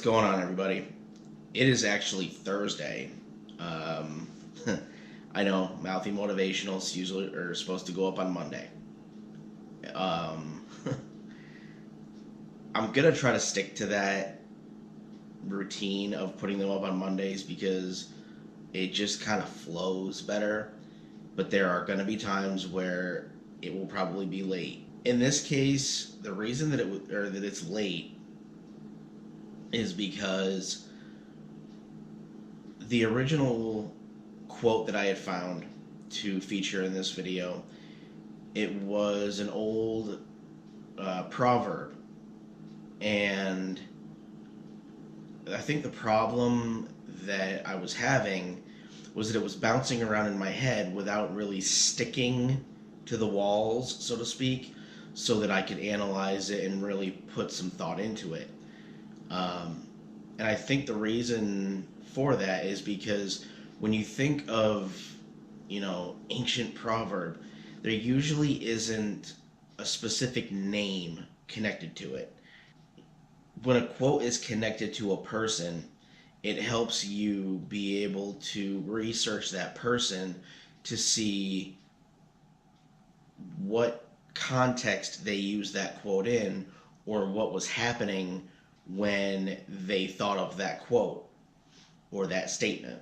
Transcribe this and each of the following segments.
going on, everybody? It is actually Thursday. Um, I know mouthy motivationals usually are supposed to go up on Monday. Um, I'm gonna try to stick to that routine of putting them up on Mondays because it just kind of flows better. But there are gonna be times where it will probably be late. In this case, the reason that that it's late is because the original quote that I had found to feature in this video, it was an old proverb, and I think the problem that I was having was that it was bouncing around in my head without really sticking to the walls, so to speak, so that I could analyze it and really put some thought into it. Um, and I think the reason for that is because when you think of, ancient proverb, there usually isn't a specific name connected to it. When a quote is connected to a person, it helps you be able to research that person to see what context they use that quote in or what was happening when they thought of that quote or that statement.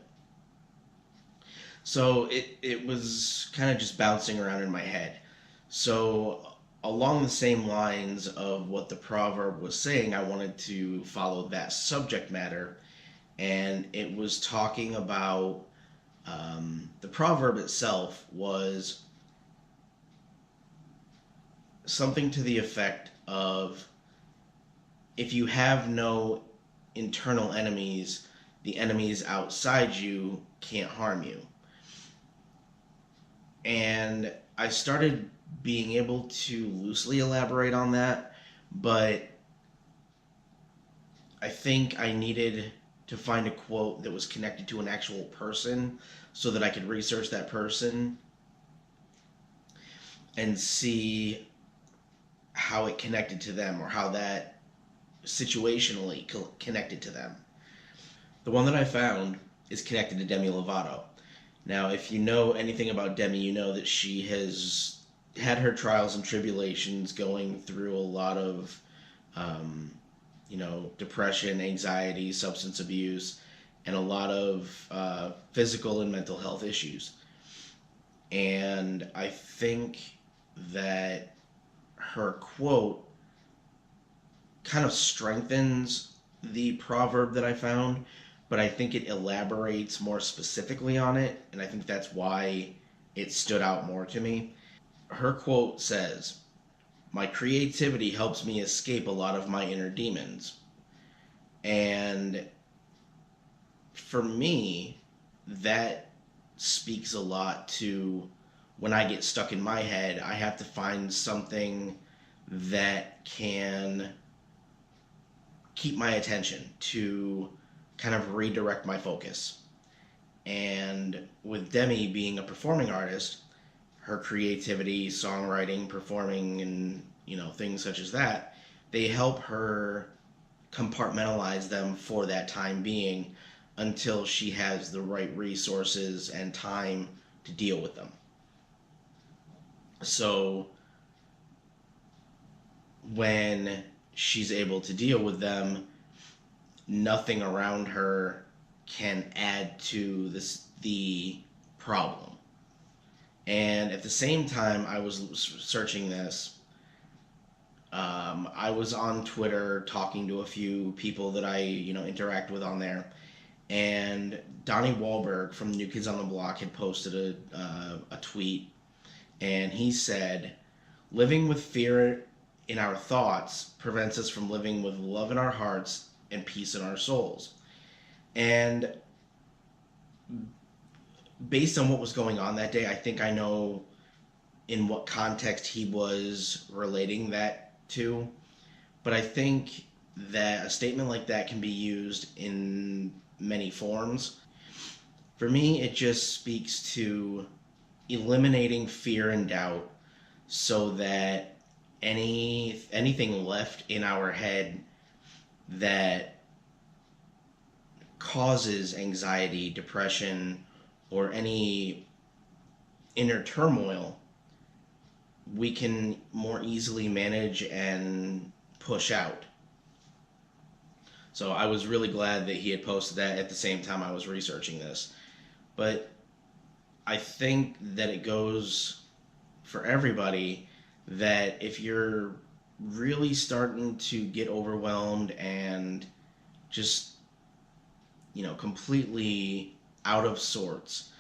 So it was kind of just bouncing around in my head. So along the same lines of what the proverb was saying, I wanted to follow that subject matter, and it was talking about the proverb itself was something to the effect of, if you have no internal enemies, the enemies outside you can't harm you. And I started being able to loosely elaborate on that, but I think I needed to find a quote that was connected to an actual person so that I could research that person and see how it connected to them or how that situationally connected to them. The one that I found is connected to Demi Lovato. Now, if you know anything about Demi, you know that she has had her trials and tribulations going through a lot of, depression, anxiety, substance abuse, and a lot of physical and mental health issues. And I think that her quote kind of strengthens the proverb that I found, but I think it elaborates more specifically on it, and I think that's why it stood out more to me. Her quote says, "My creativity helps me escape a lot of my inner demons." And for me, that speaks a lot to when I get stuck in my head, I have to find something that can keep my attention to kind of redirect my focus. And with Demi being a performing artist, her creativity, songwriting, performing, and things such as that, they help her compartmentalize them for that time being until she has the right resources and time to deal with them. So when she's able to deal with them, nothing around her can add to the problem. And at the same time I was searching this, I was on Twitter talking to a few people that I interact with on there, and Donnie Wahlberg from New Kids on the Block had posted a tweet, and he said, "Living with fear in our thoughts prevents us from living with love in our hearts and peace in our souls." And based on what was going on that day, I think I know in what context he was relating that to. But I think that a statement like that can be used in many forms. For me, it just speaks to eliminating fear and doubt so that anything left in our head that causes anxiety, depression, or any inner turmoil, we can more easily manage and push out. So I was really glad that he had posted that at the same time I was researching this. But I think that it goes for everybody that if you're really starting to get overwhelmed and just, completely out of sorts,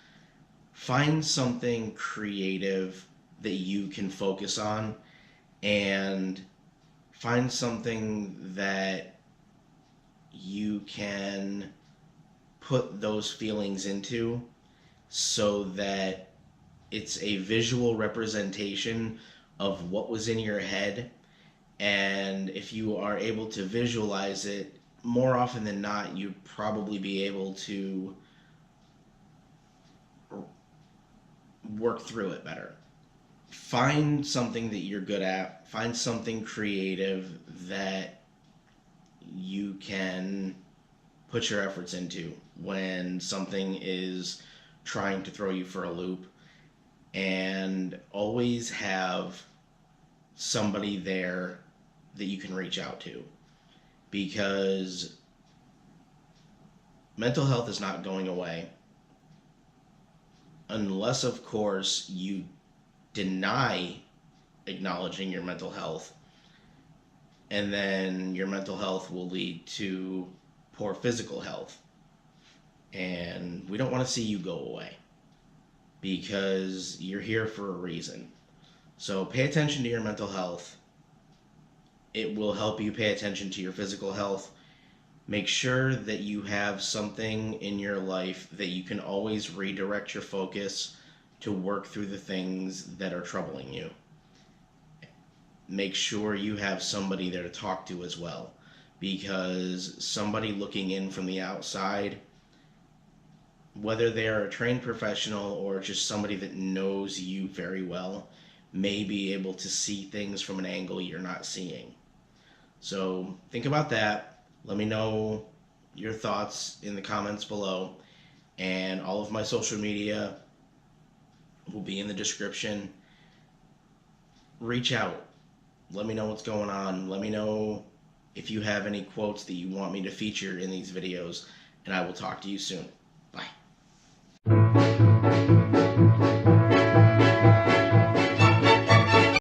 find something creative that you can focus on, and find something that you can put those feelings into so that it's a visual representation of what was in your head. And if you are able to visualize it, more often than not, you'd probably be able to work through it better. Find something that you're good at, find something creative that you can put your efforts into when something is trying to throw you for a loop, and always have somebody there that you can reach out to, because mental health is not going away unless, of course, you deny acknowledging your mental health, and then your mental health will lead to poor physical health. And we don't want to see you go away, because you're here for a reason. So pay attention to your mental health. It will help you pay attention to your physical health. Make sure that you have something in your life that you can always redirect your focus to work through the things that are troubling you. Make sure you have somebody there to talk to as well, because somebody looking in from the outside, whether they are a trained professional or just somebody that knows you very well, may be able to see things from an angle you're not seeing. So think about that. Let me know your thoughts in the comments below, and all of my social media will be in the description. Reach out. Let me know what's going on. Let me know if you have any quotes that you want me to feature in these videos, and I will talk to you soon.